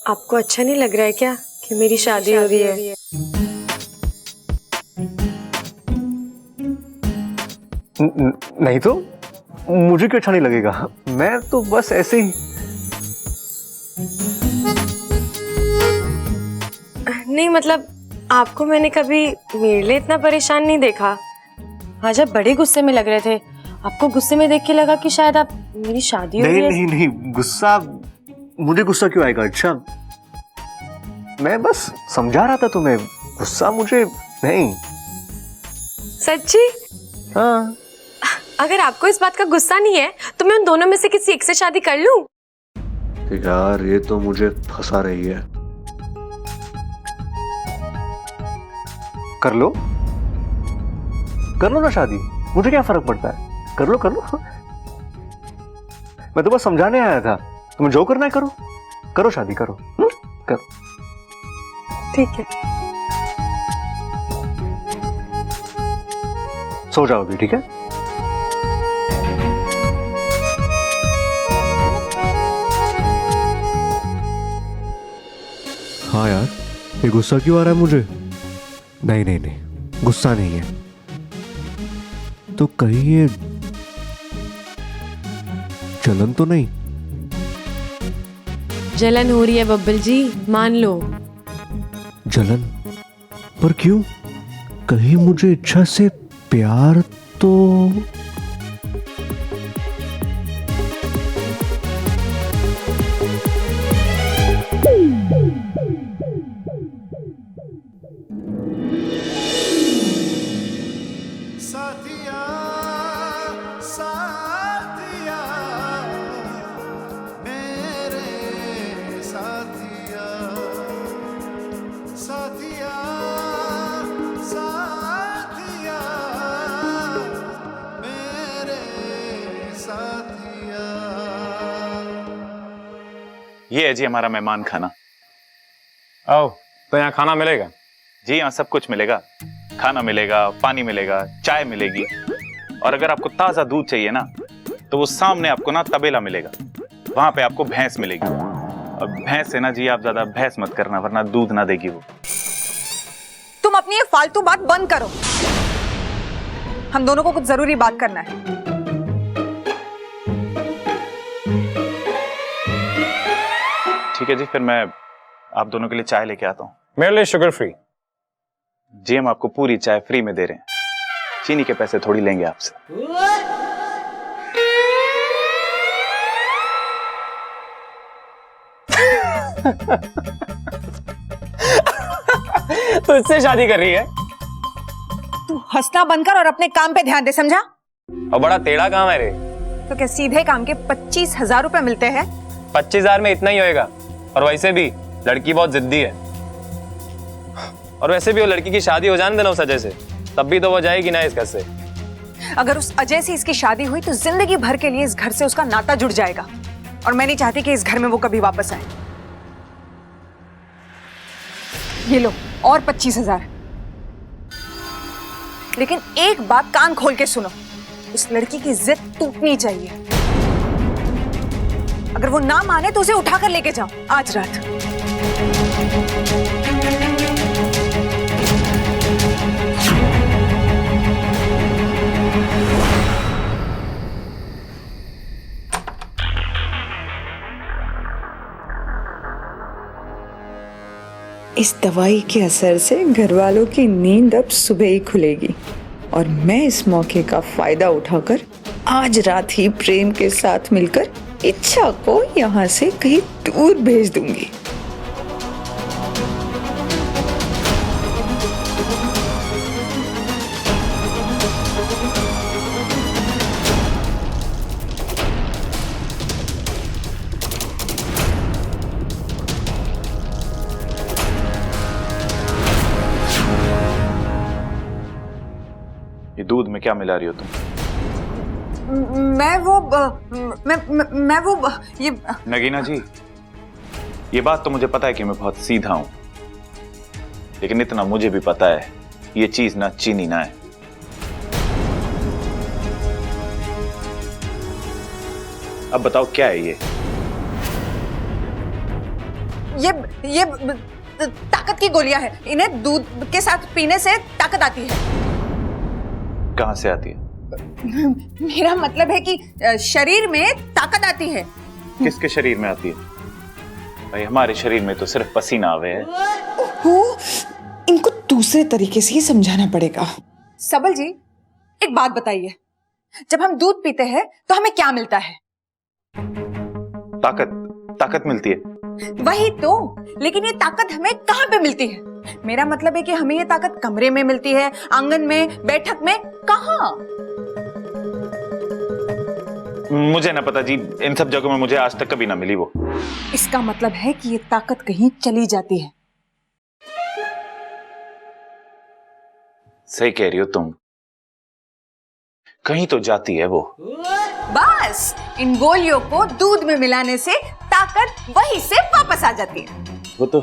आपको अच्छा नहीं लग रहा है क्या कि मेरी शादी हो रही है? नहीं तो मुझे क्यों अच्छा नहीं लगेगा? मैं तो बस ऐसे ही। नहीं मतलब आपको मैंने कभी मेरे लिए इतना परेशान नहीं देखा। आज आप बड़े गुस्से में लग रहे थे। आपको गुस्से में देख के लगा कि शायद आप मेरी शादी हो रही है। नहीं नहीं नहीं, गुस्सा मुझे गुस्सा क्यों आएगा? अच्छा, मैं बस समझा रहा था तुम्हें, गुस्सा मुझे नहीं। सच्ची? हाँ। अगर आपको इस बात का गुस्सा नहीं है तो मैं उन दोनों में से किसी एक से शादी कर लूं? यार ये तो मुझे फंसा रही है। कर लो ना शादी, मुझे क्या फर्क पड़ता है? कर लो मैं तो बस समझाने आया था। तुम्हें जो करना है करो शादी करो। करो। ठीक है। सो जाओ अभी, ठीक है? हाँ यार, ये गुस्सा क्यों आ रहा है मुझे? नहीं, गुस्सा नहीं है तो कहीं ये जलन तो नहीं? जलन हो रही है बब्बल जी, मान लो। जलन? पर क्यों? कहीं मुझे इच्छा से प्यार तो साथिया साथिया मेरे साथिया साथिया साथिया मेरे साथिया। ये है जी हमारा मेहमान खाना। आओ, तो यहाँ खाना मिलेगा? जी यहाँ सब कुछ मिलेगा, खाना मिलेगा, पानी मिलेगा, चाय मिलेगी, और अगर आपको ताजा दूध चाहिए ना तो वो सामने आपको ना तबेला मिलेगा, वहां पे आपको भैंस मिलेगी। और भैंस से ना जी आप ज्यादा भैंस मत करना वरना दूध ना देगी वो। तुम अपनी ये फालतू बात बंद करो, हम दोनों को कुछ जरूरी बात करना है। ठीक है जी, फिर मैं आप दोनों के लिए चाय लेके आता हूँ। मेरे लिए शुगर फ्री। जी हम आपको पूरी चाय फ्री में दे रहे हैं, चीनी के पैसे थोड़ी लेंगे आपसे। तो इससे शादी कर रही है? तू हंसना बंद कर और अपने काम पे ध्यान दे, समझा? और बड़ा टेढ़ा काम है रे। तो क्या सीधे काम के 25,000 रुपए मिलते हैं? 25,000 में इतना ही होएगा, और वैसे भी लड़की बहुत जिद्दी है। और वैसे भी वो लड़की की शादी हो जाने देना उस अजय से, तब भी तो वो जाएगी ना इस घर से। अगर उस अजय से इसकी शादी हुई तो जिंदगी भर के लिए इस घर से उसका नाता जुड़ जाएगा, और मैं नहीं चाहती कि इस घर में वो कभी वापस आए। ये लो और 25,000। लेकिन एक बात कान खोल के सुनो, उस लड़की की जिद टूटनी चाहिए। अगर वो ना माने तो उसे उठाकर लेके जाओ आज रात। इस दवाई के असर से घर वालों की नींद अब सुबह ही खुलेगी, और मैं इस मौके का फायदा उठाकर आज रात ही प्रेम के साथ मिलकर इच्छा को यहाँ से कहीं दूर भेज दूंगी। ये दूध में क्या मिला रही हो तुम? मैं वो ये नगीना जी, ये बात तो मुझे पता है कि मैं बहुत सीधा हूं, लेकिन इतना मुझे भी पता है ये चीज ना चीनी ना है। अब बताओ क्या है ये? ये ताकत की गोलियां हैं। इन्हें दूध के साथ पीने से ताकत आती है। कहाँ से आती है? मेरा मतलब है कि शरीर में ताकत आती है। किसके शरीर में आती है? भाई हमारे शरीर में तो सिर्फ पसीना आवे है। इनको दूसरे तरीके से ही समझाना पड़ेगा। सबल जी, एक बात बताइए, जब हम दूध पीते हैं तो हमें क्या मिलता है? ताकत मिलती है। वही तो, लेकिन ये ताकत हमें कहाँ पे मिलती है? मेरा मतलब है कि हमें ये ताकत कमरे में मिलती है, आंगन में, बैठक में, कहाँ? मुझे ना पता जी, इन सब जगहों में मुझे आज तक कभी ना मिली वो। इसका मतलब है कि ये ताकत कहीं चली जाती है। सही कह रही हो तुम, कहीं तो जाती है वो। बस इन गोलियों को दूध में मिलाने से ताकत वहीं से वापस आ जाती है। वो तो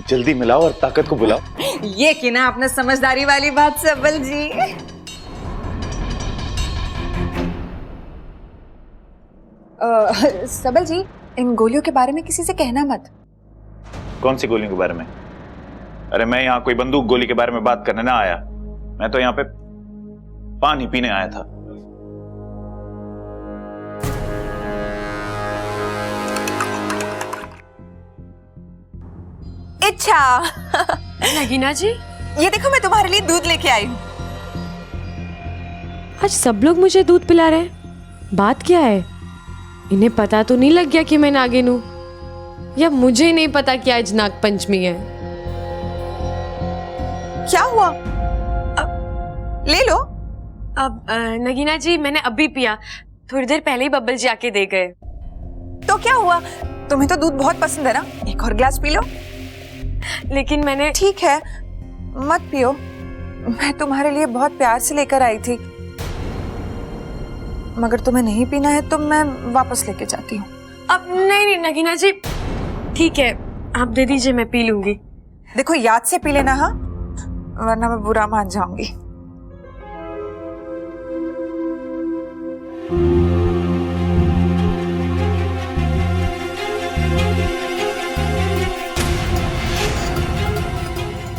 जल्दी मिलाओ और ताकत को बुलाओ। ये कि ना आपने समझदारी वाली बात सबल जी। सबल जी, इन गोलियों के बारे में किसी से कहना मत। कौन सी गोलियों के बारे में? अरे मैं यहाँ कोई बंदूक गोली के बारे में बात करने ना आया, मैं तो यहाँ पे पानी पीने आया था। अच्छा नगीना जी, ये देखो मैं तुम्हारे लिए दूध लेके आई हूँ। आज सब लोग मुझे दूध पिला रहे हैं। बात क्या है? इन्हें पता तो नहीं लग गया कि मैं नागिन हूं? या मुझे नहीं पता कि आज नाग पंचमी है? क्या हुआ? ले लो। अब नगीना जी, मैंने अभी पिया, थोड़ी देर पहले ही बब्बल जी आके दे गए। तो क्या हुआ? तुम्हें तो दूध बहुत पसंद है ना, एक और गिलास पी लो। लेकिन मैंने... ठीक है, मत पियो, मैं तुम्हारे लिए बहुत प्यार से लेकर आई थी। मगर तुम्हें नहीं पीना है तो मैं वापस लेके जाती हूँ। अब नहीं नगीना जी, ठीक है, आप दे दीजिए, मैं पी लूंगी। देखो याद से पी लेना, हाँ, वरना मैं बुरा मान जाऊंगी।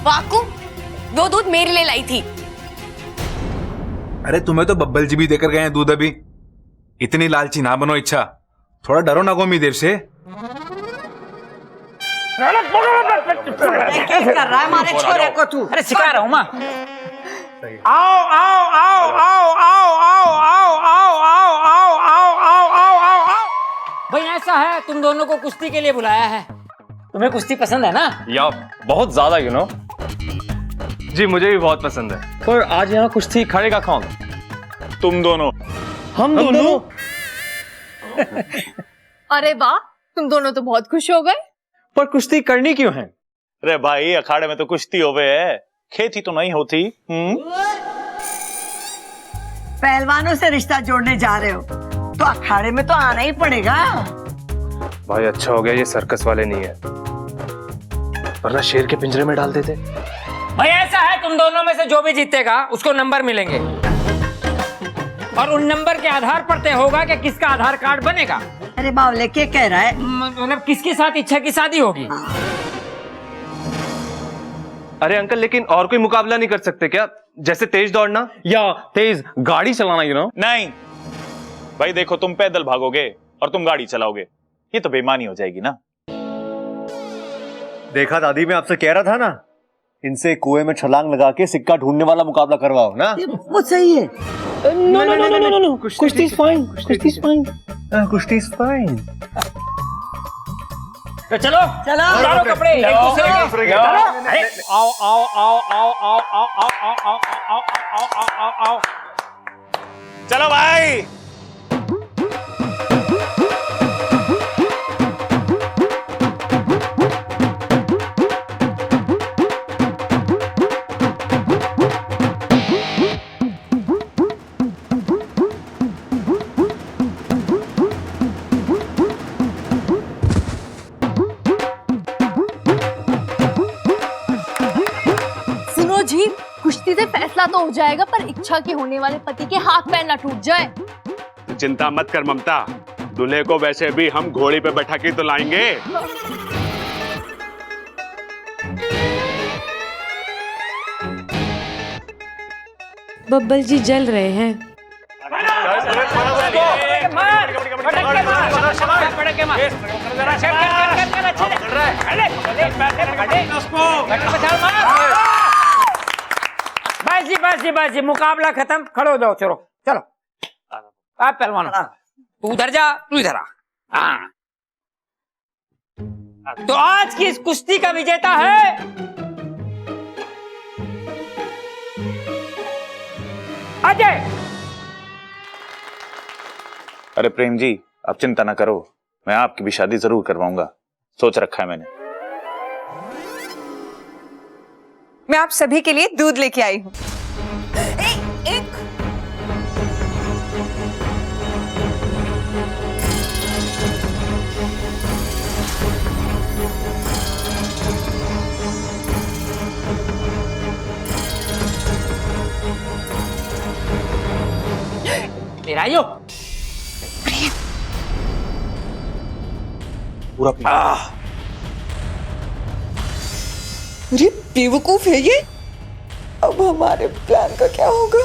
वाकू, वो दूध मेरे लिए लाई थी। अरे तुम्हें तो बब्बल जी भी देकर गए हैं दूध अभी। इतनी लालची ना बनो, इच्छा थोड़ा डरो ना गोमी देर से। क्या कर रहा है हमारे छोरे को तू? अरे सिखा रहा हूँ माँ। आओ आओ आओ आओ आओ आओ आओ आओ आओ आओ आओ आओ आओ आओ आओ। भाई ऐसा है, तुम दोनों को कुश्ती के लिए बुलाया है। तुम्हें कुश्ती पसंद है ना? या बहुत ज्यादा, यू नो। जी मुझे भी बहुत पसंद है, पर आज यहाँ कुश्ती खड़ेगा कौन? तुम दोनों। हम दोनों? अरे वाह, तुम दोनों तो बहुत खुश हो गए। पर कुश्ती करनी क्यों है? अरे भाई, अखाड़े में तो कुश्ती होवे है, खेती तो नहीं होती। पहलवानों से रिश्ता जोड़ने जा रहे हो तो अखाड़े में तो आना ही पड़ेगा। भाई अच्छा हो गया ये सर्कस वाले नहीं है, वरना शेर के पिंजरे में डाल देते। भाई ऐसा है, तुम दोनों में से जो भी जीतेगा उसको नंबर मिलेंगे, और उन नंबर के आधार पर तय होगा कि किसका आधार कार्ड बनेगा। अरे बावले क्या कह रहा है? मतलब किसके साथ इच्छा की शादी होगी। अरे अंकल, लेकिन और कोई मुकाबला नहीं कर सकते क्या? जैसे तेज दौड़ना या तेज गाड़ी चलाना, यू नो? नहीं भाई, देखो तुम पैदल भागोगे और तुम गाड़ी चलाओगे, ये तो बेईमानी हो जाएगी ना। देखा दादी, मैं आपसे कह रहा था ना, इनसे कुएं में छलांग लगा के सिक्का ढूंढने वाला मुकाबला करवाओ ना। वो सही है। No no no no no, कुश्ती इज फाइन, कुश्ती इज फाइन, कुश्ती इज फाइन। तो चलो चलो, उतारो कपड़े एक दूसरे के। अरे आओ आओ आओ आओ आओ आओ आओ आओ आओ आओ आओ आओ आओ। चलो भाई। जी, कुश्ती से फैसला तो हो जाएगा, पर इच्छा के होने वाले पति के हाथ पैर न टूट जाए। चिंता मत कर ममता, दूल्हे को वैसे भी हम घोड़ी पे बैठा के तो लाएंगे। बब्बल जी जल रहे हैं। बस जी मुकाबला खत्म। खड़े हो जाओ, चलो चलो। आप पहलवान तू उधर जा, तू इधर आ। हाँ। तो आज की इस कुश्ती का विजेता है अजय। अरे प्रेम जी, आप चिंता ना करो, मैं आपकी भी शादी जरूर करवाऊंगा, सोच रखा है मैंने। मैं आप सभी के लिए दूध लेके आई हूँ। एक मेरा यो पूरा अरे बेवकूफ है ये। अब हमारे प्लान का क्या होगा?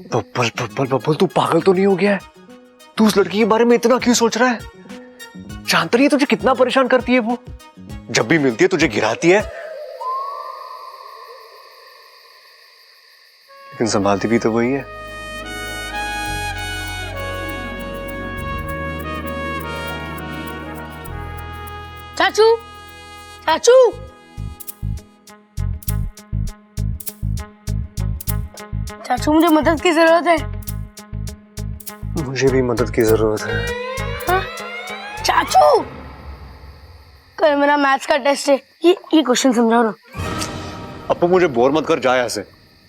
बब्बल बब्बल बब्बल, तू पागल तो नहीं हो गया है? तू उस लड़की के बारे में इतना क्यों सोच रहा है? जानता नहीं है तुझे कितना परेशान करती है वो? जब भी मिलती है तुझे गिराती है, लेकिन संभालती भी तो वही है। चाचू चाचू चाचू, मुझे मदद की जरूरत है। मुझे भी मदद की जरूरत है। हाँ? चाचू, कल मेरा मैथ्स का टेस्ट है, ये क्वेश्चन समझाओ ना। अपू मुझे बोर मत कर, जा यहाँ से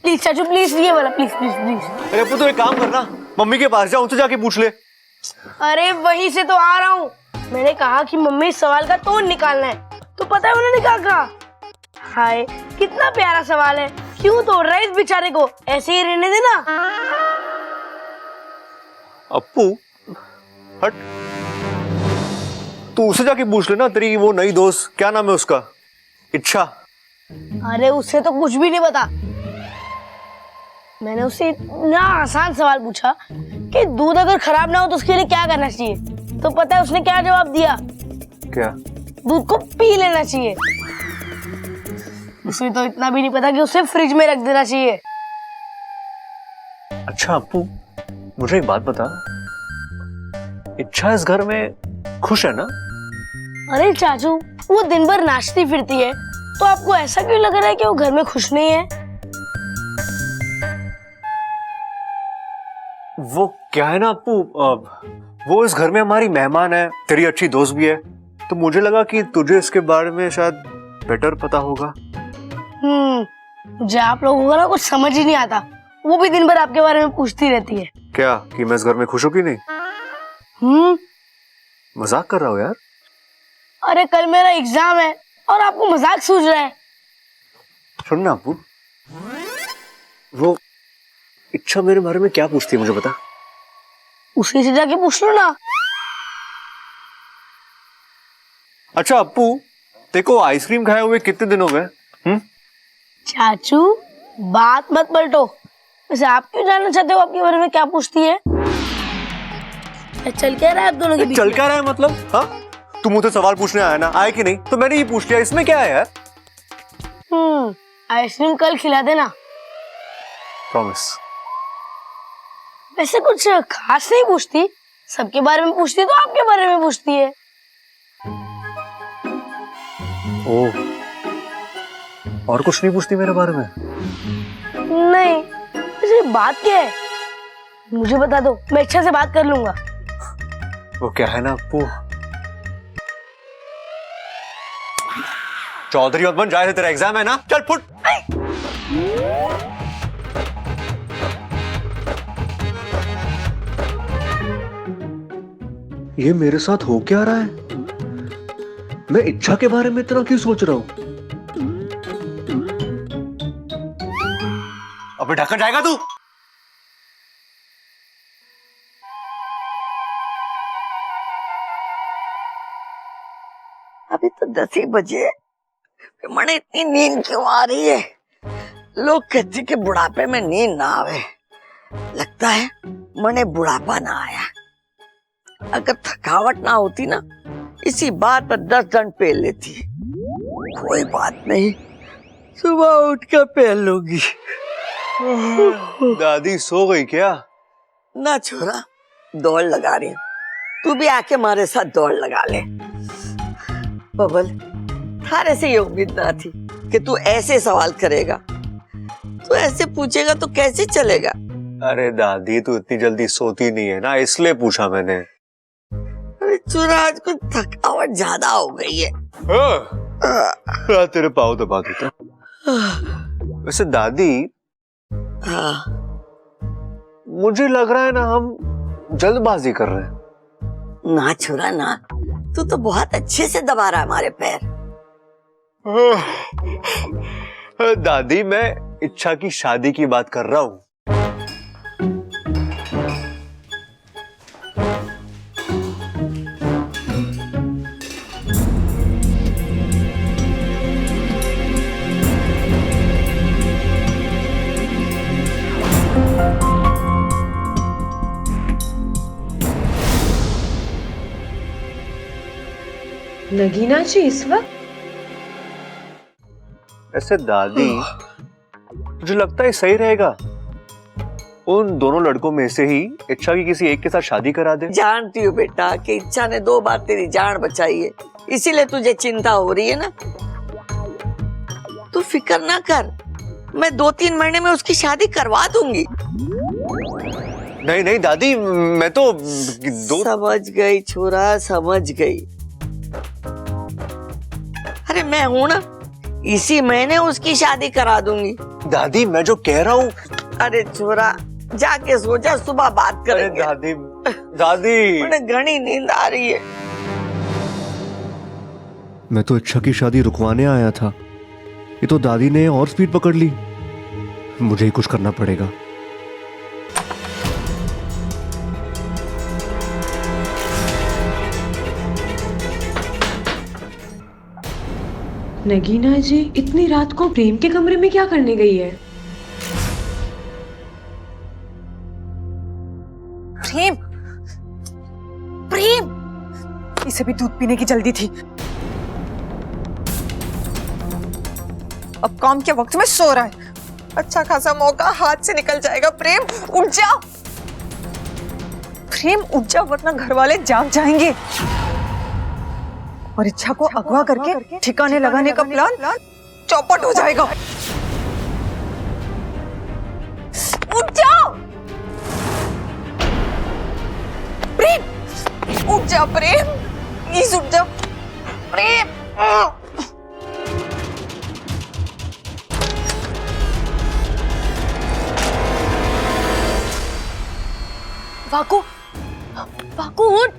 प्लीज चाचू, प्लीज, ये वाला प्लीज प्लीज प्लीज। अरे अपू, तो एक काम करना, मम्मी के पास जा, उनसे जाके पूछ ले। अरे वहीं से तो आ रहा हूँ। मैंने कहा कि मम्मी इस सवाल का तोड़ निकालना है, तो पता है उन्होंने क्या कहा? हाय, कितना प्यारा सवाल है, क्यों तोड़ रहा है इस बेचारे को, ऐसे ही रहने देना। अपू हट, तू उसे जाके पूछ लेना, तेरी वो नई दोस्त, क्या नाम है उसका? इच्छा। अरे उससे तो कुछ भी नहीं पता। मैंने उससे इतना आसान सवाल पूछा कि दूध अगर खराब ना हो तो उसके लिए क्या करना चाहिए, तो पता है उसने क्या जवाब दिया? क्या? दूध को पी लेना चाहिए। उसे तो इतना भी नहीं पता कि उसे फ्रिज में रख देना चाहिए। अच्छा अपू, मुझे एक बात बता, इच्छा इस घर में खुश है ना? अरे चाचू, वो दिन भर नाचती फिरती है, तो आपको ऐसा क्यों लग रहा है कि वो घर में खुश नहीं है? वो क्या है ना अपू, वो इस घर में हमारी मेहमान है, तेरी अच्छी दोस्त भी है, तो मुझे लगा कि तुझे इसके बारे में शायद बेटर पता होगा। मुझे आप लोगों का ना कुछ समझ ही नहीं आता। वो भी दिन भर आपके बारे में पूछती रहती है। क्या कि मैं इस घर में खुश हूं कि नहीं? मजाक कर रहा हूँ यार। अरे कल मेरा एग्जाम है और आपको मजाक सूझ रहा है। सुन ना अपू, वो इच्छा मेरे बारे में क्या पूछती है मुझे बता। उसी से जाके पूछ लो ना। अच्छा अपू, देखो आइसक्रीम खाए हुए कितने दिन हो गए? चाचू, बात मत पलटो। वैसे आप क्यों जानना चाहते हो आपके बारे में क्या पूछती है? चल क्या रहा है आप दोनों के बीच? चल क्या रहा है मतलब? हाँ, तुम मुझसे सवाल पूछने आया ना, आए कि नहीं? तो मैंने ये पूछ लिया, इसमें क्या है यार? आइसक्रीम कल खिला देना। प्रॉमिस। वैसे कुछ खास नहीं पूछती, सबके बारे में पूछती है तो आपके बारे में पूछती है। ओह, और कुछ नहीं पूछती मेरे बारे में? नहीं, वैसे बात क्या है मुझे बता दो, मैं इच्छा से बात कर लूंगा। वो क्या है ना अपू, चौधरी मत बन, जाए, तेरा एग्जाम है ना, चल फुट। ये मेरे साथ हो क्या रहा है? मैं इच्छा के बारे में इतना क्यों सोच रहा हूं? अबे ढक्कन जाएगा तू? अभी तो 10 ही बजे, मने इतनी नींद क्यों आ रही है? लोग कहते कि बुढ़ापे में नींद ना आवे, लगता है मने बुढ़ापा ना आया। अगर थकावट ना होती ना, इसी बात पर 10 दंड पेल लेती। कोई बात नहीं, सुबह उठ कर पेल लूंगी। दादी सो गई क्या? ना छोरा, दौड़ लगा रही हूँ, तू भी आके हमारे साथ दौड़ लगा ले। बबल, थारे से ये उम्मीद ना थी कि तू ऐसे सवाल करेगा। तू ऐसे पूछेगा तो कैसे चलेगा? अरे दादी, तू इतनी जल्दी सोती नहीं है ना, इसलिए पूछा मैंने। अरे छोरा, आज कुछ थकावट ज्यादा हो गई है। तेरे पाँव दबा देता। वैसे दादी, हाँ, मुझे लग रहा है ना हम जल्दबाजी कर रहे हैं। ना छोरा ना, तू तो बहुत अच्छे से दबा रहा है हमारे पैर। दादी, मैं इच्छा की शादी की बात कर रहा हूँ। नगीना जी इस वक्त? ऐसे दादी, मुझे लगता है सही रहेगा उन दोनों लड़कों में से ही इच्छा की किसी एक के साथ शादी करा दे। जानती हूँ बेटा कि इच्छा ने 2 बार तेरी जान बचाई है, इसीलिए तुझे चिंता हो रही है ना। तू फिक्र ना कर, मैं 2-3 महीने में उसकी शादी करवा दूंगी। नहीं नहीं दादी, मैं तो समझ गई छोरा, समझ गई। अरे मैं हूं ना, इसी महीने उसकी शादी करा दूंगी। दादी, मैं जो कह रहा हूँ। अरे छोरा, जाके सो जा, सुबह बात करेंगे। दादी, दादी, मुझे घनी नींद आ रही है। मैं तो इच्छा की शादी रुकवाने आया था, ये तो दादी ने और स्पीड पकड़ ली। मुझे ही कुछ करना पड़ेगा। नगीना जी इतनी रात को प्रेम के कमरे में क्या करने गई है? प्रेम, प्रेम, इसे भी दूध पीने की जल्दी थी। अब काम के वक्त में सो रहा है, अच्छा खासा मौका हाथ से निकल जाएगा। प्रेम उठ जा, प्रेम उठ जा, वरना घर वाले जाग जाएंगे और इच्छा को अगवा करके ठिकाने लगाने का प्लान चौपट हो जाएगा। उठ जाओ प्रेम, उठ जा प्रेम, प्लीज उठ जा प्रेम। वाकू, वाकू उठ,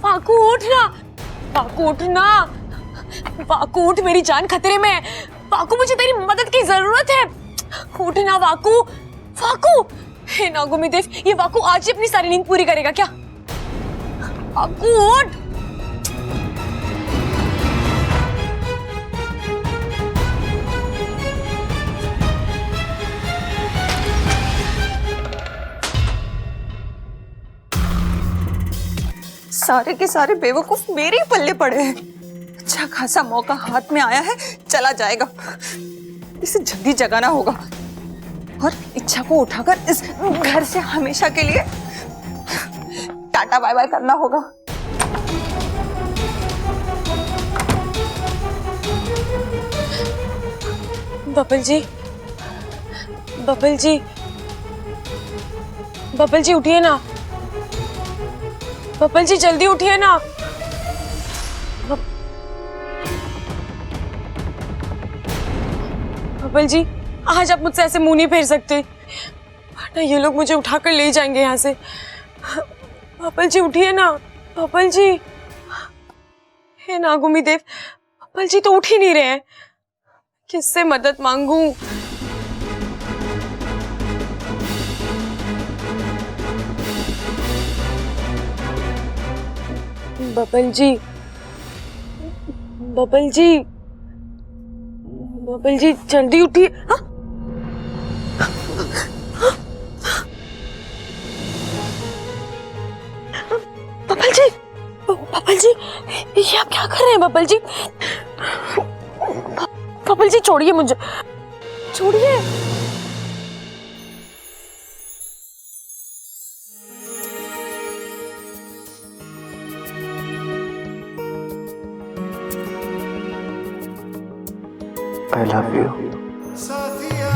वाकू उठ ना, वाकू उठ ना, वाकू उठ, मेरी जान खतरे में है। वाकू, मुझे तेरी मदद की जरूरत है, उठ ना वाकू। वाकू, हे नागुमी देव, ये वाकू आज ही अपनी सारी नींद पूरी करेगा क्या? वाकू उठ। सारे के सारे बेवकूफ मेरे ही पल्ले पड़े हैं। अच्छा खासा मौका हाथ में आया है, चला जाएगा, इसे जल्दी जगाना होगा और इच्छा को उठाकर इस घर से हमेशा के लिए टाटा बाय बाय करना होगा। बबल जी, बबल जी, बबल जी उठिए ना, बबल जी जल्दी उठिए ना। बबल जी, आज आप मुझसे ऐसे मुंह नहीं फेर सकते, वरना ये लोग मुझे उठाकर ले जाएंगे यहाँ से। बबल जी उठिए ना, बबल जी। हे नागुमी देव, बबल जी तो उठ ही नहीं रहे हैं, किससे मदद मांगूं? बबल जी, बबल जी जल्दी उठिए। हाँ? बबल जी ये आप क्या कर रहे हैं बबल जी? बबल जी छोड़िए मुझे, छोड़िए। I love you. साथिया